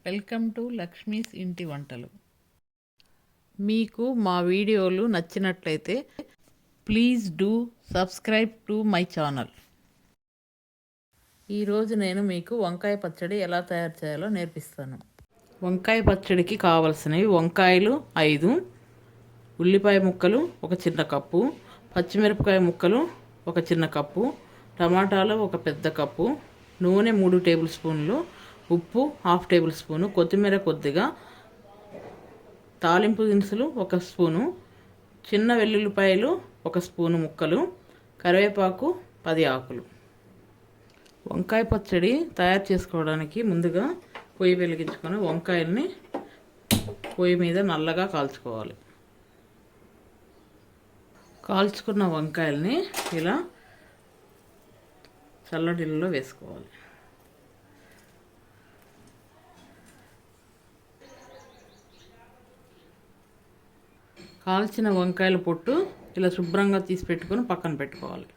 Welcome to Lakshmi's ఇంటి వంటలు. మీకు మా వీడియోలు నచ్చినట్లయితే please do subscribe to my channel. ఈరోజు నేను మీకు వంకాయ పచ్చడి ఎలా తయారు చేయాలో నేర్పిస్తాను. వంకాయ పచ్చడికి కావలసినవి: వంకాయలు 5, ఉల్లిపాయ ముక్కలు 1 చిన్న కప్పు, పచ్చిమిరపకాయ ముక్కలు 1 చిన్న కప్పు, టమాటాలు 1 పెద్ద కప్పు, నూనె 3 టేబుల్ స్పూన్లు, ఉప్పు 1/2 టేబుల్ స్పూను, కొత్తిమీర కొద్దిగా, తాలింపు దినుసులు 1 స్పూను, చిన్న వెల్లుల్లిపాయలు 1 స్పూను ముక్కలు, కరివేపాకు 10 ఆకులు. వంకాయ పచ్చడి తయారు చేసుకోవడానికి ముందుగా పొయ్యి వెలిగించుకొని వంకాయల్ని పొయ్యి మీద నల్లగా కాల్చుకోవాలి. కాల్చుకున్న వంకాయల్ని ఇలా చల్లటిలో వేసుకోవాలి. కాల్చిన వంకాయల పొట్టు ఇలా శుభ్రంగా తీసి పెట్టుకొని పక్కన పెట్టుకోవాలి.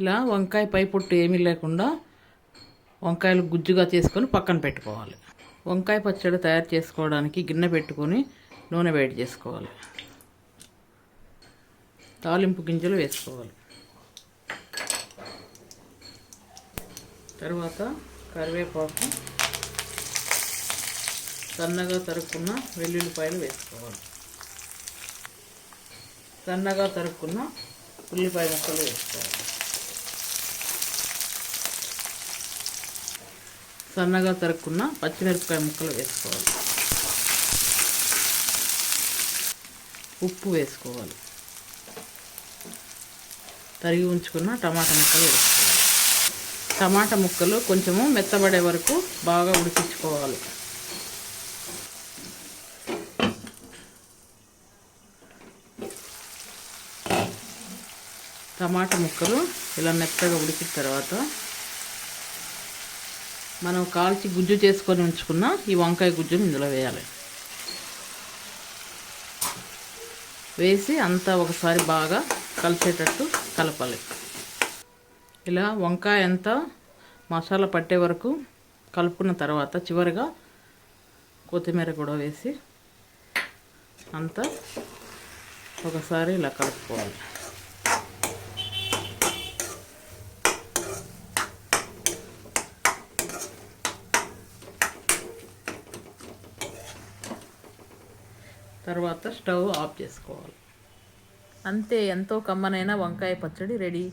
ఇలా వంకాయ పై పొట్టు ఏమీ లేకుండా వంకాయలు గుజ్జుగా చేసుకొని పక్కన పెట్టుకోవాలి. వంకాయ పచ్చడి తయారు చేసుకోవడానికి గిన్నె పెట్టుకొని నూనె వేడి చేసుకోవాలి. తాలింపు గింజలు వేసుకోవాలి. తర్వాత కరివేపాకు, సన్నగా తరుక్కున్న వెల్లుల్లిపాయలు వేసుకోవాలి. సన్నగా తరుక్కున్న ఉల్లిపాయ ముక్కలు వేసుకోవాలి. సన్నగా తరుక్కున్న పచ్చిమిరపకాయ ముక్కలు వేసుకోవాలి. ఉప్పు వేసుకోవాలి. తరిగి ఉంచుకున్న టమాటా ముక్కలు వేసుకోవాలి. టమాటా ముక్కలు కొంచెము మెత్తబడే వరకు బాగా ఉడికించుకోవాలి. టమాటా ముక్కలు ఇలా మెత్తగా ఉడికిన తర్వాత మనం కాల్చి గుజ్జు చేసుకొని ఉంచుకున్న ఈ వంకాయ గుజ్జును ఇందులో వేయాలి. వేసి అంతా ఒకసారి బాగా కలిసేటట్టు కలపాలి. ఇలా వంకాయ అంతా మసాలా పట్టే వరకు కలుపుకున్న తర్వాత చివరిగా కొత్తిమీర కూడా వేసి అంతా ఒకసారి ఇలా కలుపుకోవాలి. తర్వాత స్టవ్ ఆఫ్ చేసుకోవాలి. అంతే, ఎంతో కమ్మనైన వంకాయ పచ్చడి రెడీ.